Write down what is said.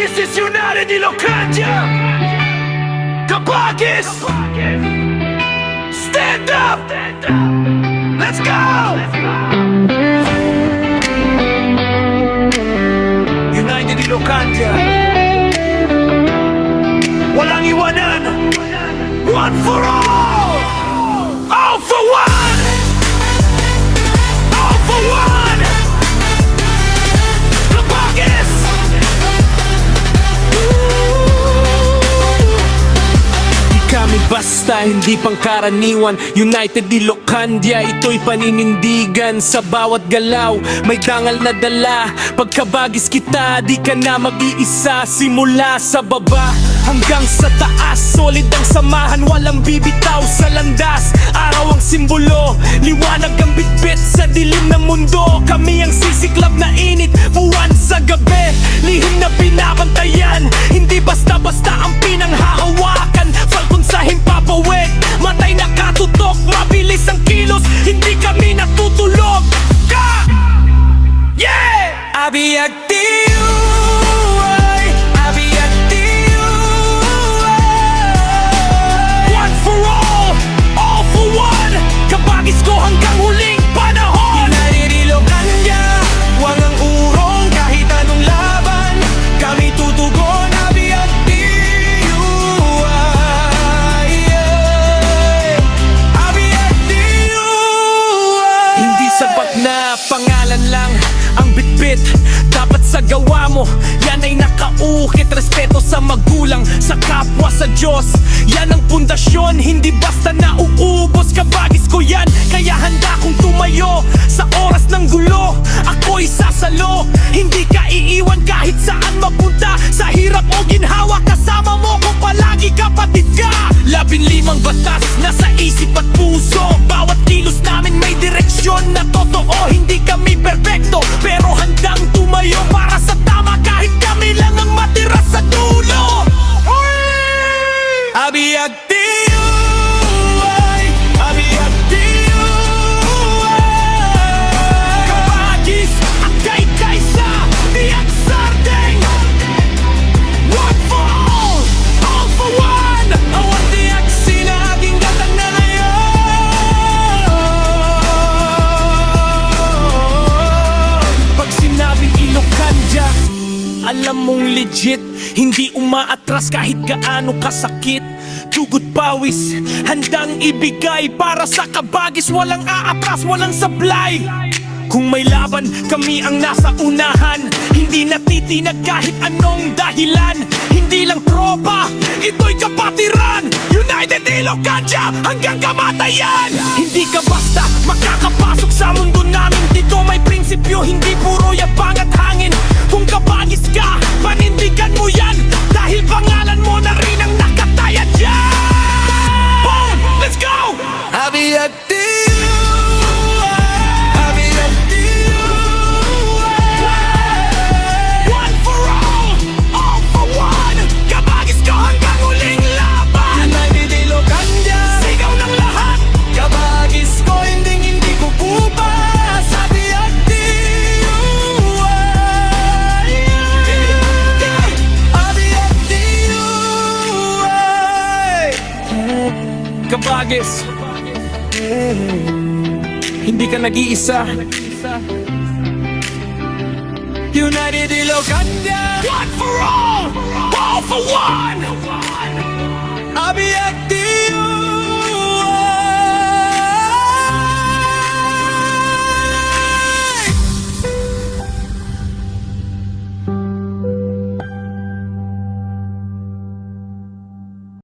This is United Ilocania! Kabagis! Stand up! Let's go! United Ilocania, walang iwanan. One for all! All for one! All for one! Kabagis! Kami basta hindi pangkaraniwan. United Ilocania, ito'y paninindigan. Sa bawat galaw, may dangal na dala. Pagkabagis kita, di ka na mag-iisa. Simula sa baba hanggang sa taas, solid ang samahan, walang bibitaw sa landas. Araw ang simbolo, liwanag ang bitbit sa dilim ng mundo. Kami ang sisiklab na init, buwan sa gabi, lihim na binabantayan. Hindi basta-basta ang pinanghahawakan. Falcon sa himpapawid, matay na katutok, mabilis ang kilos, hindi kami natutulog. Ka! Yeah! Abiyagtiyo, abiyagtiyo. One for all for one. Kabagis ko hanggang huling panahon. United Ilocania, walang urong kahit anong laban. Kami tutugon, abiyagtiyo. Abiyagtiyo. Hindi sapat na pangalan lang ang bitbit, dapat sa gawa mo yan ay nakaukit. Respeto sa magulang, sa kapwa, sa Diyos, yan ang pundasyon, hindi basta nauubos. Kabagis ko yan, kaya handa kong tumayo sa oras ng gulo. Ako'y sasalo, hindi ka iiwan kahit saan mapunta. Sa hirap o ginhawa, kasama mo kung palagi kapatid ka. 15 batas nasa isip at puso, bawat kilos namin may direksyon na totoo. Hindi kami perfecto, pero handang tumayo para sa tama kahit kami lang ang matira sa dulo. Abiyagtiyo, abiyagtiyo. Kabagis at kay-kaysa, tiyak sardeng. One for all for one. Awat tiyak sinaging gatang na ngayon. Pag sinabing Ilocania, alam mong legit, hindi umaatras kahit gaano kasakit. Dugot pawis, handang ibigay para sa kabagis. Walang aatras, walang sablay. Kung may laban, kami ang nasa unahan. Hindi natitinag kahit anong dahilan. Hindi lang tropa, ito'y kapatiran. United Ilocania, hanggang kamatayan. Hindi ka basta makakapasok sa mundo namin. Dito may prinsipyo, hindi puro yabang at hangin. Kung kabagis ka, panindigan mo yan, dahil pangalan mo na rin ang nakataya dyan. Boom! Let's go! Abiyagtiyo, abiyagtiyo. One for all for one. Kabagis ko hanggang huling laban. United Ilocania, sigaw ng lahat. Kabagis ko, hindi ko bupas. Abiyagtiyo, abiyagtiyo. Kabagis, hindi ka nag-iisa. United Ilocania, one for all for one. Abiyagtiyo.